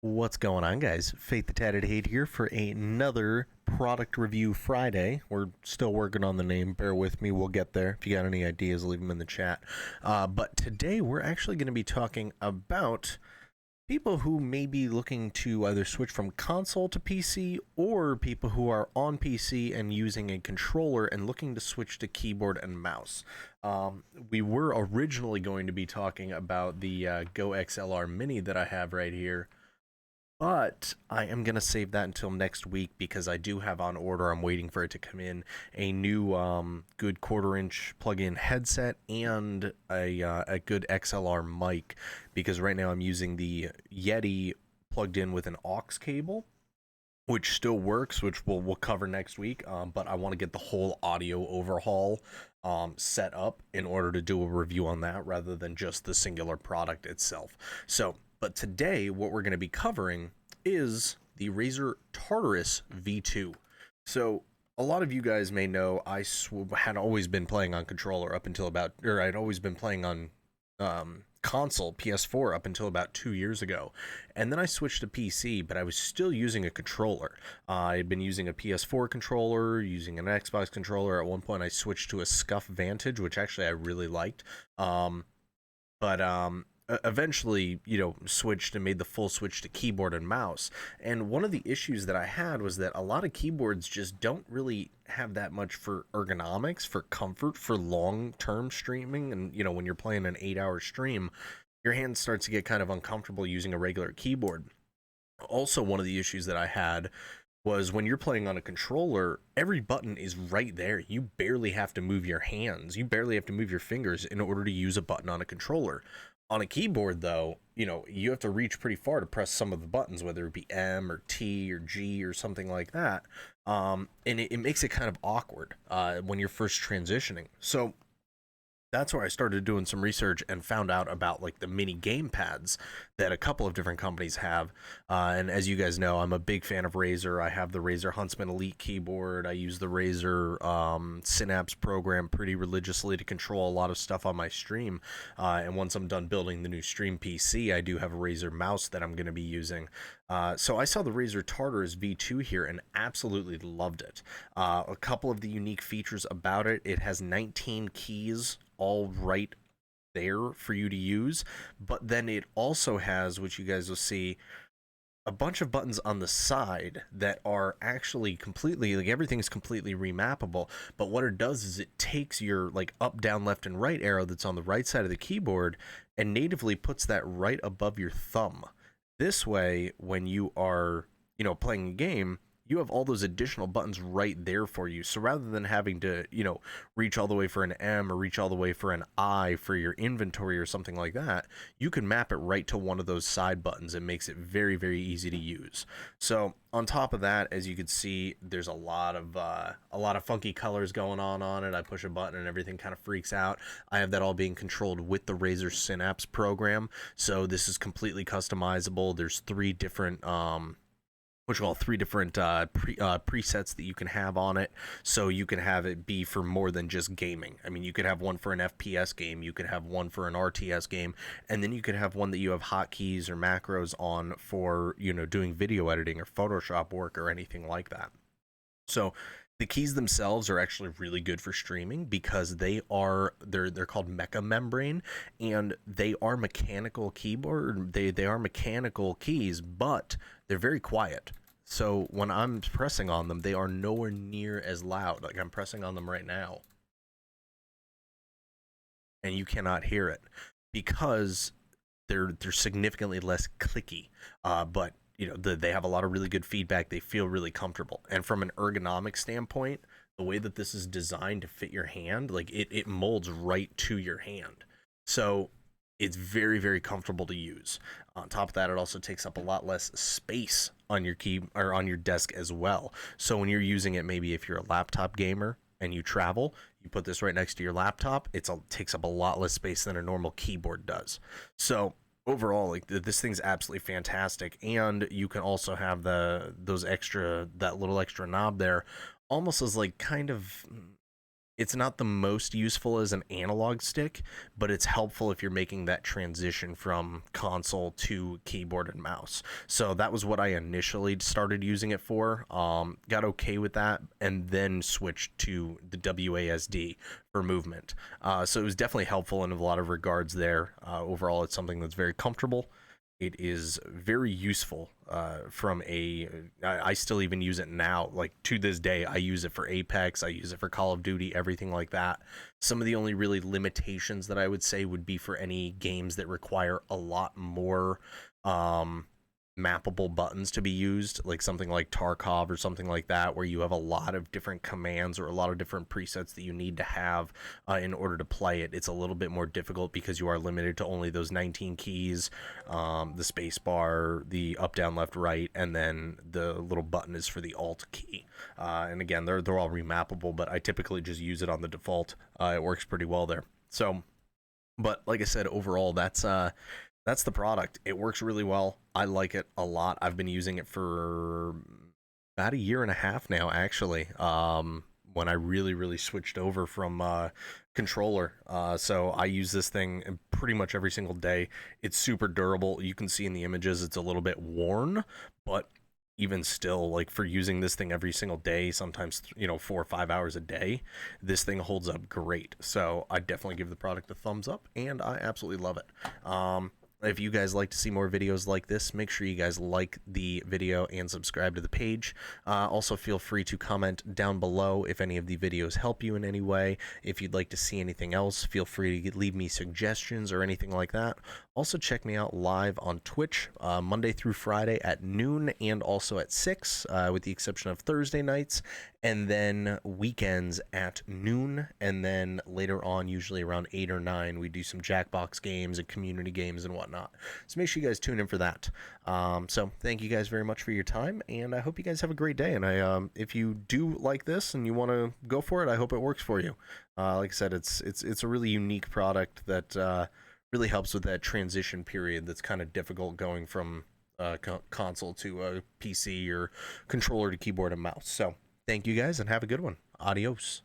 What's going on, guys? Faith the Tatted Hate here for another product review Friday. We're still working on the name. Bear with me. We'll get there. If you got any ideas, leave them in the chat. But today we're actually going to be talking about people who may be looking to either switch from console to PC or people who are on PC and using a controller and looking to switch to keyboard and mouse. We were originally going to be talking about the Go XLR Mini that I have right here, but I am going to save that until next week because I do have on order, I'm waiting for it to come in, a new good quarter-inch plug-in headset and a good XLR mic, because right now I'm using the Yeti plugged in with an aux cable, which still works, which we'll cover next week, but I want to get the whole audio overhaul set up in order to do a review on that rather than just the singular product itself. So, but today, what we're going to be covering is the Razer Tartarus V2. So, a lot of you guys may know had always been playing on controller up until I'd always been playing on console, PS4, up until about 2 years ago. And then I switched to PC, but I was still using a controller. I had been using a PS4 controller, using an Xbox controller. At one point, I switched to a Scuff Vantage, which actually I really liked. But eventually, switched and made the full switch to keyboard and mouse. And one of the issues that I had was that a lot of keyboards just don't really have that much for ergonomics, for comfort, for long-term streaming. And, when you're playing an 8-hour stream, your hand starts to get kind of uncomfortable using a regular keyboard. Also, one of the issues that I had was when you're playing on a controller, every button is right there. You barely have to move your hands. You barely have to move your fingers in order to use a button on a controller. On a keyboard, though, you have to reach pretty far to press some of the buttons, whether it be M or T or G or something like that. And it makes it kind of awkward when you're first transitioning. So that's where I started doing some research and found out about like the mini game pads that a couple of different companies have. And as you guys know, I'm a big fan of Razer. I have the Razer Huntsman Elite keyboard. I use the Razer Synapse program pretty religiously to control a lot of stuff on my stream. And once I'm done building the new stream PC, I do have a Razer mouse that I'm going to be using. So I saw the Razer Tartarus V2 here and absolutely loved it. A couple of the unique features about it: it has 19 keys all right there for you to use, but then it also has, which you guys will see, a bunch of buttons on the side that are actually completely, like, everything's completely remappable. But what it does is it takes your like up, down, left, and right arrow that's on the right side of the keyboard and natively puts that right above your thumb. This way, when you are, playing a game, you have all those additional buttons right there for you. So rather than having to, reach all the way for an M or reach all the way for an I for your inventory or something like that, you can map it right to one of those side buttons. It makes it very, very easy to use. So on top of that, as you can see, there's a lot of funky colors going on it. I push a button and everything kind of freaks out. I have that all being controlled with the Razer Synapse program. So this is completely customizable. There's three different presets that you can have on it, so you can have it be for more than just gaming. I mean, you could have one for an FPS game, you could have one for an RTS game, and then you could have one that you have hotkeys or macros on for, doing video editing or Photoshop work or anything like that. So the keys themselves are actually really good for streaming because they're called mecha membrane, and they are mechanical keyboard. They are mechanical keys, but they're very quiet. So when I'm pressing on them, they are nowhere near as loud. Like, I'm pressing on them right now, and you cannot hear it because they're significantly less clicky. But they have a lot of really good feedback. They feel really comfortable, and from an ergonomic standpoint, the way that this is designed to fit your hand, like it molds right to your hand. So it's very, very comfortable to use. On top of that, it also takes up a lot less space on your key or on your desk as well. So when you're using it, maybe if you're a laptop gamer and you travel, you put this right next to your laptop. It takes up a lot less space than a normal keyboard does. So overall, like, this thing's absolutely fantastic. And you can also have that little extra knob there, almost as like kind of It's not the most useful as an analog stick, but it's helpful if you're making that transition from console to keyboard and mouse. So that was what I initially started using it for. Got okay with that, and then switched to the WASD for movement. So it was definitely helpful in a lot of regards there. Overall, it's something that's very comfortable. It is very useful from a I still even use it now, like to this day. I use it for Apex, I use it for Call of Duty, everything like that. Some of the only really limitations that I would say would be for any games that require a lot more mappable buttons to be used, like something like Tarkov or something like that, where you have a lot of different commands or a lot of different presets that you need to have in order to play it. It's a little bit more difficult because you are limited to only those 19 keys, the space bar, the up, down, left, right, and then the little button is for the alt key. And again, they're all remappable, but I typically just use it on the default. It works pretty well there. So, but like I said, overall, that's the product. It works really well. I like it a lot. I've been using it for about a year and a half now, actually. When I really switched over from controller. So I use this thing pretty much every single day. It's super durable. You can see in the images it's a little bit worn, but even still, like for using this thing every single day, sometimes 4 or 5 hours a day, this thing holds up great. So I definitely give the product a thumbs up, and I absolutely love it. If you guys like to see more videos like this, make sure you guys like the video and subscribe to the page. Also, feel free to comment down below if any of the videos help you in any way. If you'd like to see anything else, feel free to leave me suggestions or anything like that. Also, check me out live on Twitch Monday through Friday at noon and also at 6, with the exception of Thursday nights, and then weekends at noon, and then later on, usually around 8 or 9, we do some Jackbox games and community games and whatnot. So make sure you guys tune in for that. So thank you guys very much for your time, and I hope you guys have a great day. And if you do like this and you want to go for it, I hope it works for you. Like I said, it's a really unique product that really helps with that transition period that's kind of difficult going from console to a PC or controller to keyboard and mouse. So thank you guys and have a good one. Adios.